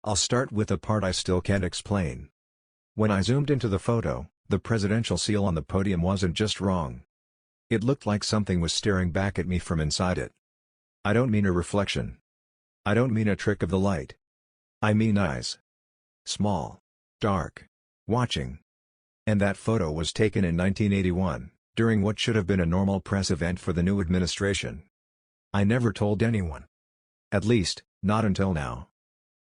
I'll start with the part I still can't explain. When I zoomed into the photo, the presidential seal on the podium wasn't just wrong. It looked like something was staring back at me from inside it. I don't mean a reflection. I don't mean a trick of the light. I mean eyes. Small. Dark. Watching. And that photo was taken in 1981, during what should have been a normal press event for the new administration. I never told anyone. At least, not until now.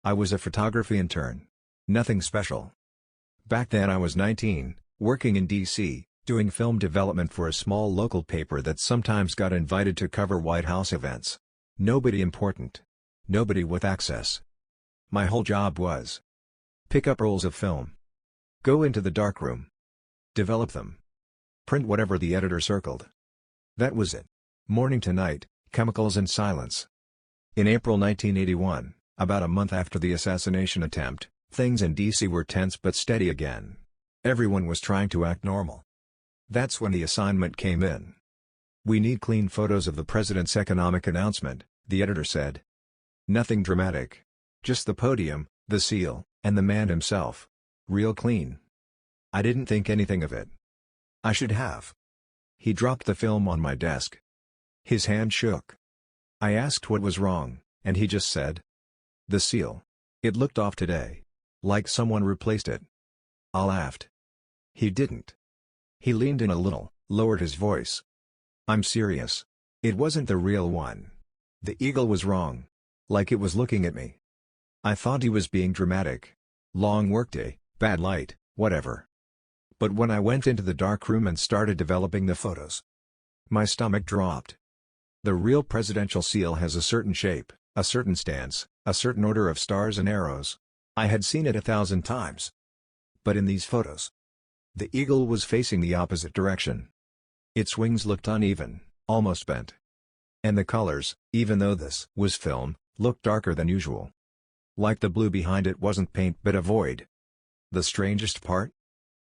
I was a photography intern. Nothing special. Back then I was 19, working in D.C., doing film development for a small local paper that sometimes got invited to cover White House events. Nobody important. Nobody with access. My whole job was pick up rolls of film. Go into the darkroom. Develop them. Print whatever the editor circled. That was it. Morning to night, chemicals and silence. In April 1981, about a month after the assassination attempt, things in D.C. were tense but steady again. Everyone was trying to act normal. That's when the assignment came in. "We need clean photos of the president's economic announcement," the editor said. "Nothing dramatic. Just the podium, the seal, and the man himself. Real clean." I didn't think anything of it. I should have. He dropped the film on my desk. His hand shook. I asked what was wrong, and he just said, "The seal. It looked off today. Like someone replaced it." I laughed. He didn't. He leaned in a little, lowered his voice. "I'm serious. It wasn't the real one. The eagle was wrong. Like it was looking at me." I thought he was being dramatic. Long workday, bad light, whatever. But when I went into the dark room and started developing the photos, my stomach dropped. The real presidential seal has a certain shape, a certain stance, a certain order of stars and arrows. I had seen it 1,000 times. But in these photos, the eagle was facing the opposite direction. Its wings looked uneven, almost bent. And the colors, even though this was film, looked darker than usual. Like the blue behind it wasn't paint but a void. The strangest part?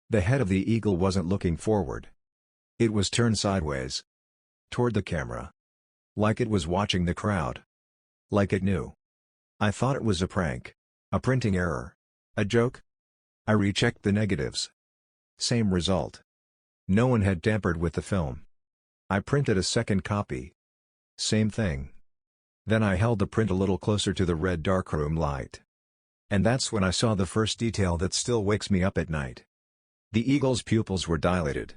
The head of the eagle wasn't looking forward. It was turned sideways. Toward the camera. Like it was watching the crowd. Like it knew. I thought it was a prank. A printing error. A joke? I rechecked the negatives. Same result. No one had tampered with the film. I printed a second copy. Same thing. Then I held the print a little closer to the red darkroom light. And that's when I saw the first detail that still wakes me up at night. The eagle's pupils were dilated.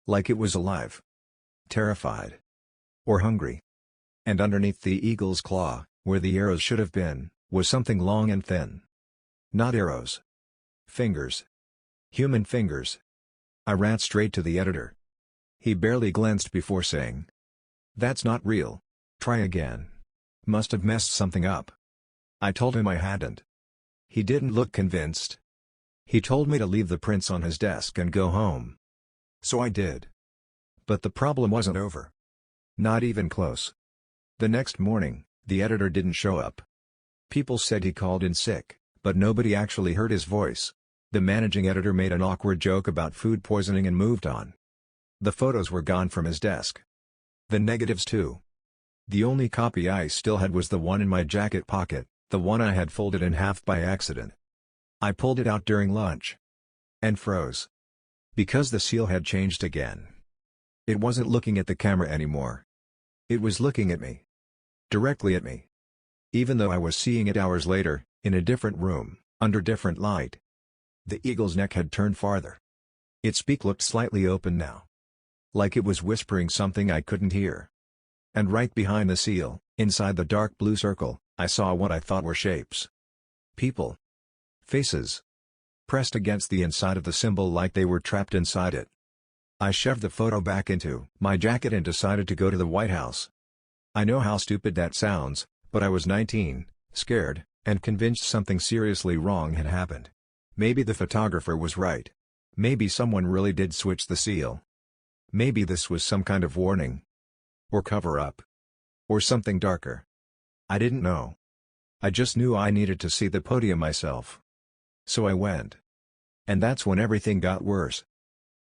Like it was alive. Terrified. Or hungry. And underneath the eagle's claw, where the arrows should have been, was something long and thin. Not arrows. Fingers. Human fingers. I ran straight to the editor. He barely glanced before saying, "That's not real. Try again. Must have messed something up." I told him I hadn't. He didn't look convinced. He told me to leave the prints on his desk and go home. So I did. But the problem wasn't over. Not even close. The next morning, the editor didn't show up. People said he called in sick, but nobody actually heard his voice. The managing editor made an awkward joke about food poisoning and moved on. The photos were gone from his desk. The negatives too. The only copy I still had was the one in my jacket pocket, the one I had folded in half by accident. I pulled it out during lunch. And froze. Because the seal had changed again. It wasn't looking at the camera anymore. It was looking at me. Directly at me. Even though I was seeing it hours later, in a different room, under different light. The eagle's neck had turned farther. Its beak looked slightly open now. Like it was whispering something I couldn't hear. And right behind the seal, inside the dark blue circle, I saw what I thought were shapes. People. Faces. Pressed against the inside of the symbol like they were trapped inside it. I shoved the photo back into my jacket and decided to go to the White House. I know how stupid that sounds, but I was 19, scared, and convinced something seriously wrong had happened. Maybe the photographer was right. Maybe someone really did switch the seal. Maybe this was some kind of warning. Or cover-up. Or something darker. I didn't know. I just knew I needed to see the podium myself. So I went. And that's when everything got worse.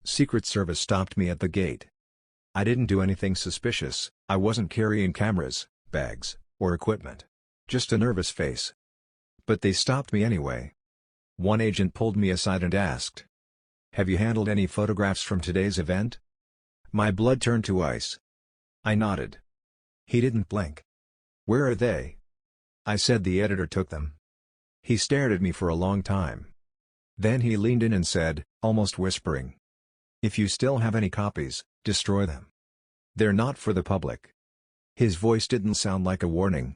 Secret Service stopped me at the gate. I didn't do anything suspicious, I wasn't carrying cameras, bags, or equipment. Just a nervous face. But they stopped me anyway. One agent pulled me aside and asked, "Have you handled any photographs from today's event?" My blood turned to ice. I nodded. He didn't blink. "Where are they?" I said the editor took them. He stared at me for a long time. Then he leaned in and said, almost whispering, "If you still have any copies, destroy them. They're not for the public." His voice didn't sound like a warning.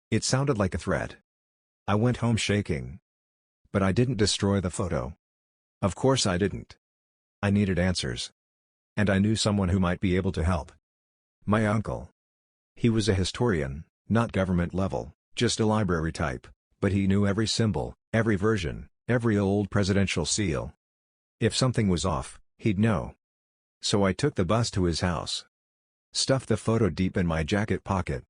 It sounded like a threat. I went home shaking. But I didn't destroy the photo. Of course I didn't. I needed answers. And I knew someone who might be able to help. My uncle. He was a historian, not government level, just a library type, but he knew every symbol, every version, every old presidential seal. If something was off, he'd know. So I took the bus to his house. Stuffed the photo deep in my jacket pocket.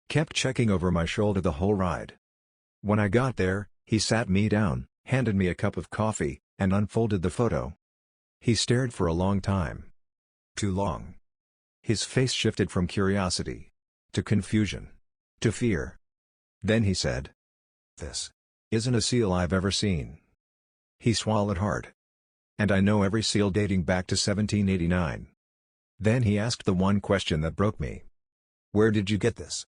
Kept checking over my shoulder the whole ride. When I got there, he sat me down, handed me a cup of coffee, and unfolded the photo. He stared for a long time. Too long. His face shifted from curiosity to confusion to fear. Then he said, "This isn't a seal I've ever seen." He swallowed hard. "And I know every seal dating back to 1789. Then he asked the one question that broke me. "Where did you get this?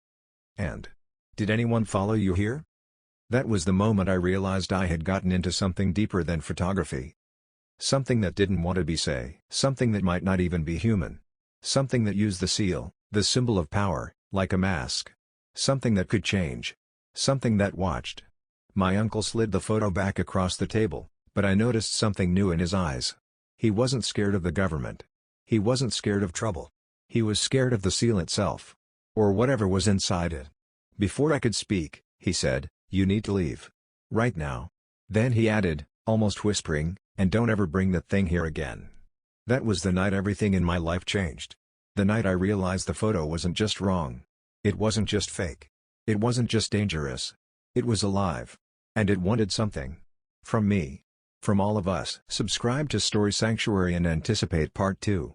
And did anyone follow you here?" That was the moment I realized I had gotten into something deeper than photography. Something that didn't want to be something that might not even be human. Something that used the seal, the symbol of power, like a mask. Something that could change. Something that watched. My uncle slid the photo back across the table, but I noticed something new in his eyes. He wasn't scared of the government. He wasn't scared of trouble. He was scared of the seal itself. Or whatever was inside it. Before I could speak, he said, "You need to leave. Right now." Then he added, almost whispering, "And don't ever bring that thing here again." That was the night everything in my life changed. The night I realized the photo wasn't just wrong. It wasn't just fake. It wasn't just dangerous. It was alive. And it wanted something. From me. From all of us. Subscribe to Story Sanctuary and anticipate Part 2.